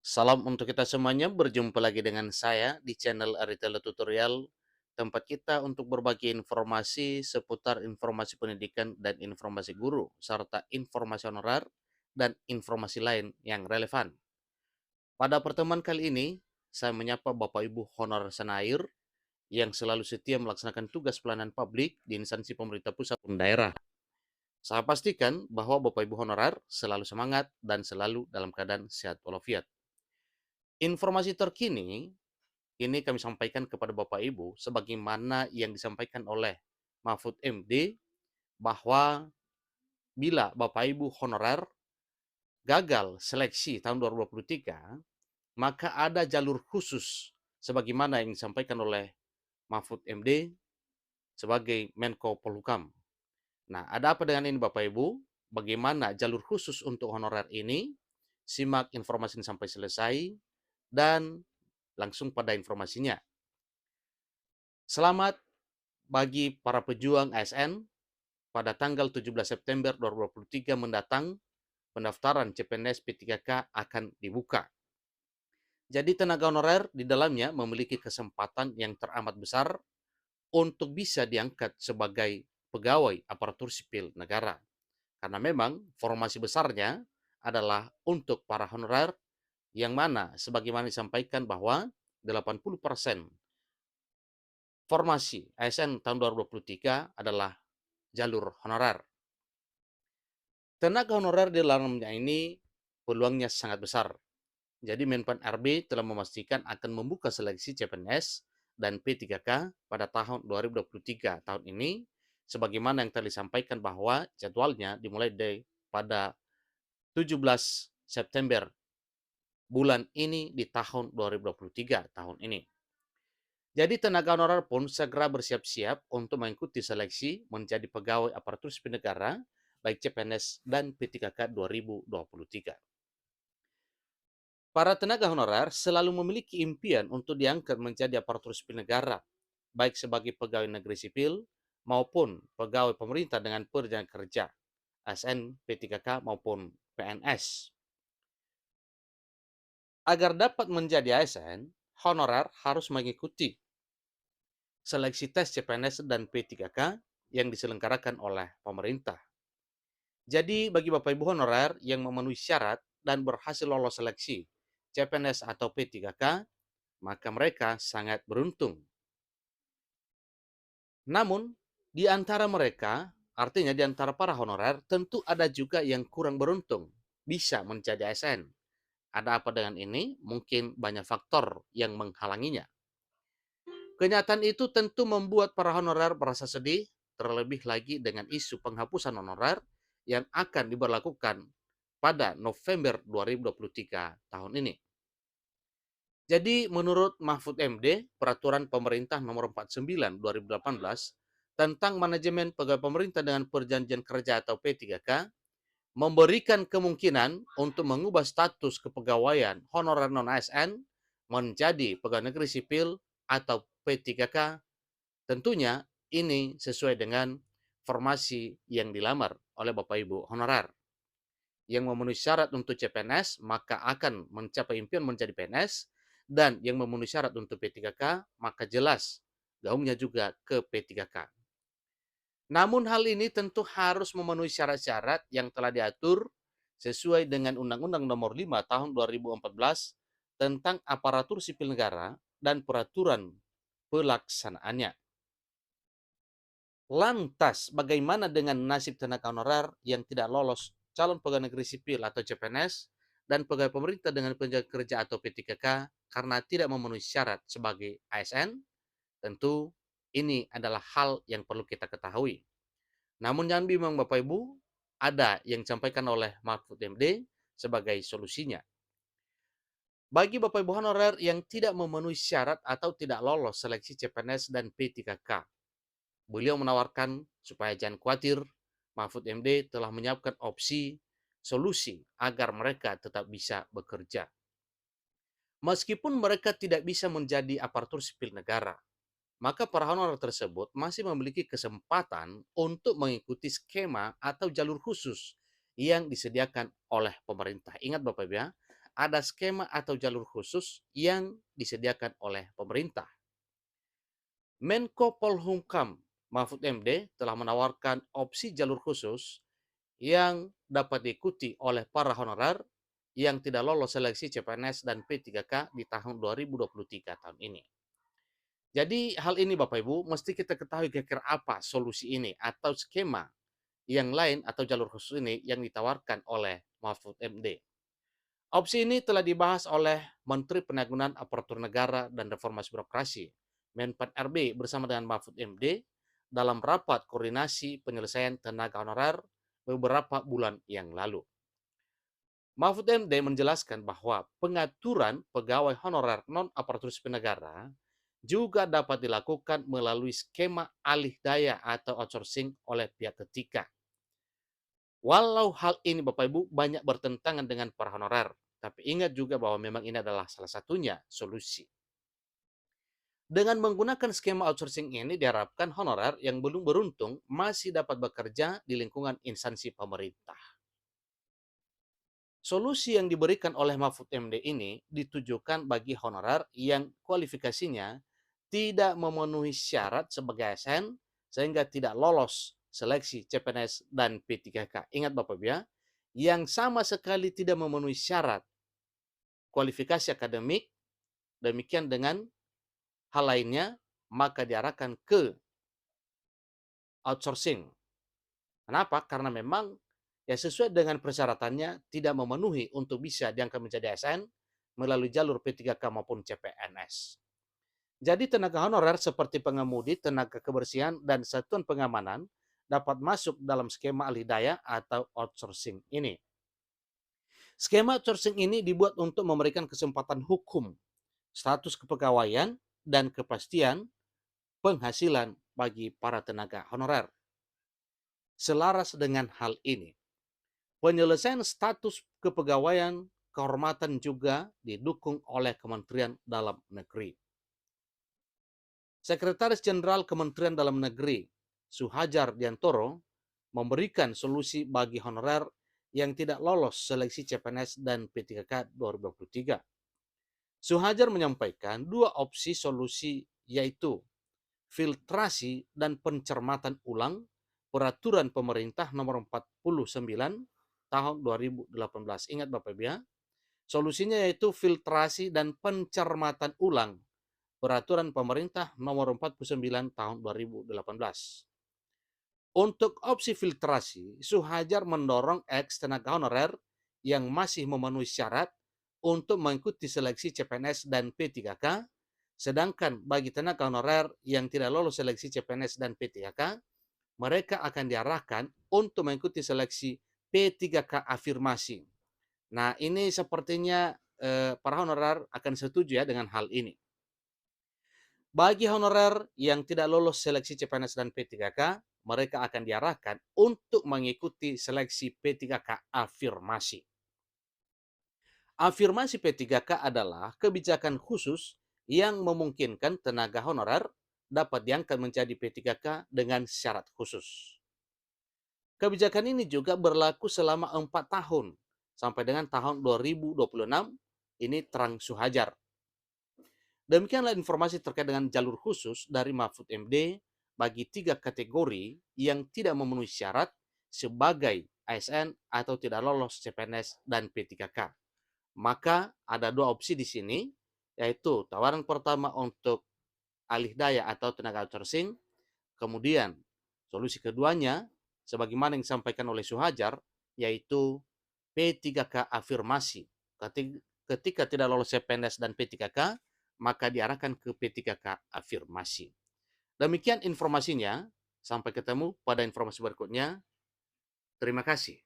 Salam untuk kita semuanya, berjumpa lagi dengan saya di channel Aritella Tutorial, tempat kita untuk berbagi informasi seputar informasi pendidikan dan informasi guru, serta informasi honorer dan informasi lain yang relevan. Pada pertemuan kali ini, saya menyapa Bapak Ibu Honorer Senair yang selalu setia melaksanakan tugas pelayanan publik di instansi pemerintah pusat dan daerah. Saya pastikan bahwa Bapak Ibu Honorer selalu semangat dan selalu dalam keadaan sehat walafiat. Informasi terkini ini kami sampaikan kepada Bapak Ibu sebagaimana yang disampaikan oleh Mahfud MD bahwa bila Bapak Ibu honorer gagal seleksi tahun 2023, maka ada jalur khusus sebagaimana yang disampaikan oleh Mahfud MD sebagai Menko Polhukam. Nah, ada apa dengan ini Bapak Ibu? Bagaimana jalur khusus untuk honorer ini? Simak informasi ini sampai selesai dan langsung pada informasinya. Selamat bagi para pejuang ASN pada tanggal 17 September 2023 mendatang, pendaftaran CPNS P3K akan dibuka. Jadi tenaga honorer di dalamnya memiliki kesempatan yang teramat besar untuk bisa diangkat sebagai pegawai aparatur sipil negara. Karena memang formasi besarnya adalah untuk para honorer yang mana sebagaimana disampaikan bahwa 80% formasi ASN tahun 2023 adalah jalur honorer. Tenaga honorer di dalamnya ini peluangnya sangat besar. Jadi Menpan RB telah memastikan akan membuka seleksi CPNS dan P3K pada tahun 2023 tahun ini, sebagaimana yang telah disampaikan bahwa jadwalnya dimulai pada 17 September bulan ini di tahun 2023 tahun ini. Jadi tenaga honorer pun segera bersiap-siap untuk mengikuti seleksi menjadi pegawai aparatur sipil negara baik CPNS dan P3K 2023. Para tenaga honorer selalu memiliki impian untuk diangkat menjadi aparatur sipil negara, baik sebagai pegawai negeri sipil maupun pegawai pemerintah dengan perjanjian kerja, ASN, P3K maupun PNS. Agar dapat menjadi ASN, honorer harus mengikuti seleksi tes CPNS dan P3K yang diselenggarakan oleh pemerintah. Jadi bagi Bapak Ibu honorer yang memenuhi syarat dan berhasil lolos seleksi CPNS atau P3K, maka mereka sangat beruntung. Namun, di antara mereka, artinya di antara para honorer, tentu ada juga yang kurang beruntung, bisa menjadi ASN. Ada apa dengan ini? Mungkin banyak faktor yang menghalanginya. Kenyataan itu tentu membuat para honorer merasa sedih, terlebih lagi dengan isu penghapusan honorer yang akan diberlakukan pada November 2023 tahun ini. Jadi menurut Mahfud MD, Peraturan Pemerintah Nomor 49 2018 tentang manajemen pegawai pemerintah dengan perjanjian kerja atau P3K memberikan kemungkinan untuk mengubah status kepegawaian honorer non-ASN menjadi pegawai negeri sipil atau P3K. Tentunya ini sesuai dengan formasi yang dilamar oleh Bapak Ibu honorer. Yang memenuhi syarat untuk CPNS maka akan mencapai impian menjadi PNS, dan yang memenuhi syarat untuk P3K maka jelas gaungnya juga ke P3K. Namun hal ini tentu harus memenuhi syarat-syarat yang telah diatur sesuai dengan Undang-Undang Nomor 5 Tahun 2014 tentang Aparatur Sipil Negara dan peraturan pelaksanaannya. Lantas, bagaimana dengan nasib tenaga honorer yang tidak lolos calon pegawai negeri sipil atau CPNS dan pegawai pemerintah dengan perjanjian kerja atau P3K karena tidak memenuhi syarat sebagai ASN? Tentu ini adalah hal yang perlu kita ketahui. Namun jangan bingung Bapak Ibu, ada yang disampaikan oleh Mahfud MD sebagai solusinya. Bagi Bapak Ibu honorer yang tidak memenuhi syarat atau tidak lolos seleksi CPNS dan P3K, beliau menawarkan supaya jangan khawatir, Mahfud MD telah menyiapkan opsi solusi agar mereka tetap bisa bekerja. Meskipun mereka tidak bisa menjadi aparatur sipil negara, maka para honorer tersebut masih memiliki kesempatan untuk mengikuti skema atau jalur khusus yang disediakan oleh pemerintah. Ingat Bapak Ibu ya, ada skema atau jalur khusus yang disediakan oleh pemerintah. Menko Polhukam Mahfud MD telah menawarkan opsi jalur khusus yang dapat diikuti oleh para honorer yang tidak lolos seleksi CPNS dan P3K di tahun 2023 tahun ini. Jadi hal ini Bapak Ibu mesti kita ketahui kira-kira apa solusi ini atau skema yang lain atau jalur khusus ini yang ditawarkan oleh Mahfud MD. Opsi ini telah dibahas oleh Menteri Penanggulangan Aparatur Negara dan Reformasi Birokrasi, Menpan RB bersama dengan Mahfud MD dalam rapat koordinasi penyelesaian tenaga honorer beberapa bulan yang lalu. Mahfud MD menjelaskan bahwa pengaturan pegawai honorer non-aparatur sipil negara juga dapat dilakukan melalui skema alih daya atau outsourcing oleh pihak ketiga. Walau hal ini Bapak Ibu banyak bertentangan dengan para honorer, tapi ingat juga bahwa memang ini adalah salah satunya solusi. Dengan menggunakan skema outsourcing ini diharapkan honorer yang belum beruntung masih dapat bekerja di lingkungan instansi pemerintah. Solusi yang diberikan oleh Mahfud MD ini ditujukan bagi honorer yang kualifikasinya tidak memenuhi syarat sebagai ASN sehingga tidak lolos seleksi CPNS dan P3K. Ingat Bapak Ibu ya, yang sama sekali tidak memenuhi syarat kualifikasi akademik, demikian dengan hal lainnya, maka diarahkan ke outsourcing. Kenapa? Karena memang ya sesuai dengan persyaratannya tidak memenuhi untuk bisa diangkat menjadi ASN melalui jalur P3K maupun CPNS. Jadi tenaga honorer seperti pengemudi, tenaga kebersihan, dan satuan pengamanan dapat masuk dalam skema alih daya atau outsourcing ini. Skema outsourcing ini dibuat untuk memberikan kesempatan hukum, status kepegawaian, dan kepastian penghasilan bagi para tenaga honorer. Selaras dengan hal ini, penyelesaian status kepegawaian kehormatan juga didukung oleh Kementerian Dalam Negeri. Sekretaris Jenderal Kementerian Dalam Negeri, Suhajar Diantoro, memberikan solusi bagi honorer yang tidak lolos seleksi CPNS dan P3K 2023. Suhajar menyampaikan dua opsi solusi yaitu filtrasi dan pencermatan ulang Peraturan Pemerintah Nomor 49 Tahun 2018. Ingat Bapak Ibu ya, solusinya yaitu filtrasi dan pencermatan ulang Peraturan Pemerintah Nomor 49 Tahun 2018. Untuk opsi filtrasi, Suhajar mendorong ex tenaga honorer yang masih memenuhi syarat untuk mengikuti seleksi CPNS dan P3K, sedangkan bagi tenaga honorer yang tidak lolos seleksi CPNS dan P3K, mereka akan diarahkan untuk mengikuti seleksi P3K afirmasi. Nah, ini sepertinya para honorer akan setuju ya dengan hal ini. Bagi honorer yang tidak lolos seleksi CPNS dan P3K, mereka akan diarahkan untuk mengikuti seleksi P3K afirmasi. Afirmasi P3K adalah kebijakan khusus yang memungkinkan tenaga honorer dapat diangkat menjadi P3K dengan syarat khusus. Kebijakan ini juga berlaku selama 4 tahun sampai dengan tahun 2026, ini terang Suhajar. Demikianlah informasi terkait dengan jalur khusus dari Mahfud MD bagi 3 kategori yang tidak memenuhi syarat sebagai ASN atau tidak lolos CPNS dan P3K. Maka ada 2 opsi di sini, yaitu tawaran pertama untuk alih daya atau tenaga outsourcing, kemudian solusi keduanya sebagaimana yang disampaikan oleh Suhajar, yaitu P3K afirmasi. Ketika tidak lolos CPNS dan P3K, maka diarahkan ke P3K afirmasi. Demikian informasinya. Sampai ketemu pada informasi berikutnya. Terima kasih.